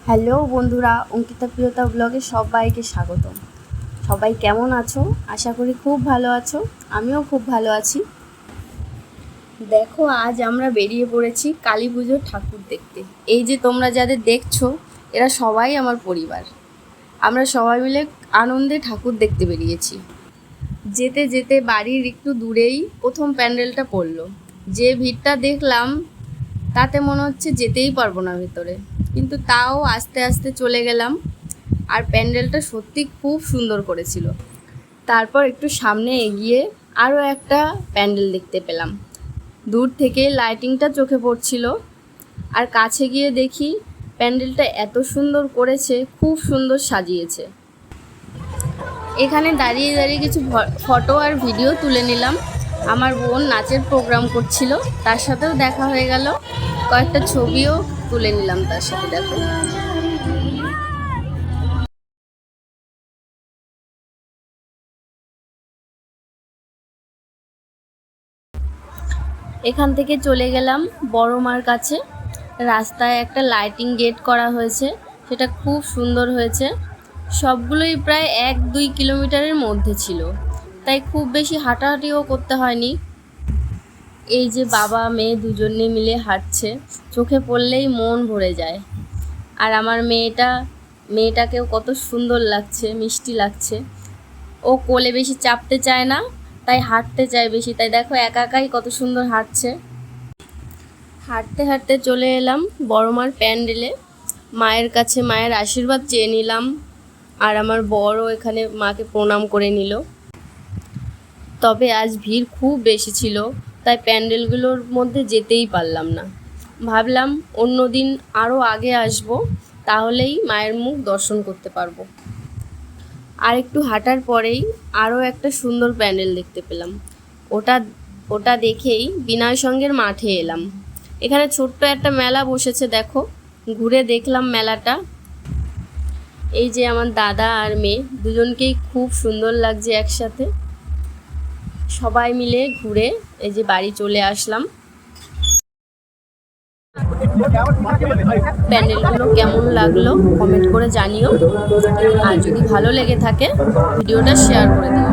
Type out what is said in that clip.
Hello বন্ধুরা, অঙ্কিতা প্রিয়তা ব্লগে সবাইকে স্বাগতম। সবাই কেমন আছো? আশা করি খুব ভালো আছো। আমিও খুব ভালো আছি। দেখো, আজ আমরা বেরিয়ে পড়েছি কালী পুজোর ঠাকুর দেখতে। এই যে তোমরা যাদের দেখছো, এরা সবাই আমার পরিবার। আমরা সবাই মিলে আনন্দে ঠাকুর দেখতে বেরিয়েছি। যেতে যেতে বাড়ির একটু দূরেই প্রথম প্যান্ডেলটা পড়লো। যে ভিড়টা দেখলাম তাতে মনে হচ্ছে যেতেই পারবো না ভেতরে, কিন্তু তাও আস্তে আস্তে চলে গেলাম। আর প্যান্ডেলটা সত্যি খুব সুন্দর করেছিল। তারপর একটু সামনে এগিয়ে আরও একটা প্যান্ডেল দেখতে পেলাম। দূর থেকে লাইটিংটা চোখে পড়ছিল, আর কাছে গিয়ে দেখি প্যান্ডেলটা এত সুন্দর করেছে, খুব সুন্দর সাজিয়েছে। এখানে দাঁড়িয়ে দাঁড়িয়ে কিছু ফটো আর ভিডিও তুলে নিলাম। আমার বোন নাচের প্রোগ্রাম করছিল, তার সাথেও দেখা হয়ে গেল। কয়েকটা ছবিও তুলে নিলাম তার সাথে। দেখো, এখান থেকে চলে গেলাম বড় মার কাছে। রাস্তায় একটা লাইটিং গেট করা হয়েছে, সেটা খুব সুন্দর হয়েছে। সবগুলোই প্রায় 1-2 কিলোমিটারের মধ্যে ছিল, তাই খুব বেশি হাঁটাহাঁটিও করতে হয়নি। এই যে বাবা মেয়ে দুজনে মিলে হাঁটছে, চোখে পড়লেই মন ভরে যায়। আর আমার মেয়েটাকেও কত সুন্দর লাগছে, মিষ্টি লাগছে। ও কোলে বেশি চাপতে চায় না, তাই হাঁটতে চায় বেশি। তাই দেখো একা একাই কত সুন্দর হাঁটছে। হাঁটতে হাঁটতে চলে এলাম বড় মার প্যান্ডেলে। মায়ের কাছে মায়ের আশীর্বাদ চেয়ে নিলাম, আর আমার বড়ও এখানে মাকে প্রণাম করে নিল। তবে আজ ভিড় খুব বেশি ছিল, তাই প্যান্ডেলগুলোর মধ্যে যেতেই পারলাম না। ভাবলাম অন্য দিন আরও আগে আসব, তাহলেই মায়ের মুখ দর্শন করতে পারবো। আর একটু হাঁটার পরেই আরও একটা সুন্দর প্যান্ডেল দেখতে পেলাম। ওটা দেখেই বিনয় সঙ্গের মাঠে এলাম। এখানে ছোট্ট একটা মেলা বসেছে, দেখো। ঘুরে দেখলাম মেলাটা। এই যে আমার দাদা আর মেয়ে দুজনকেই খুব সুন্দর লাগছে একসাথে। সবাই মিলে ঘুরে এই যে বাড়ি চলে আসলাম। প্যান্ডেলগুলো কেমন লাগলো কমেন্ট করে জানিও, আর যদি ভালো লেগে থাকে ভিডিওটা শেয়ার করে দিও।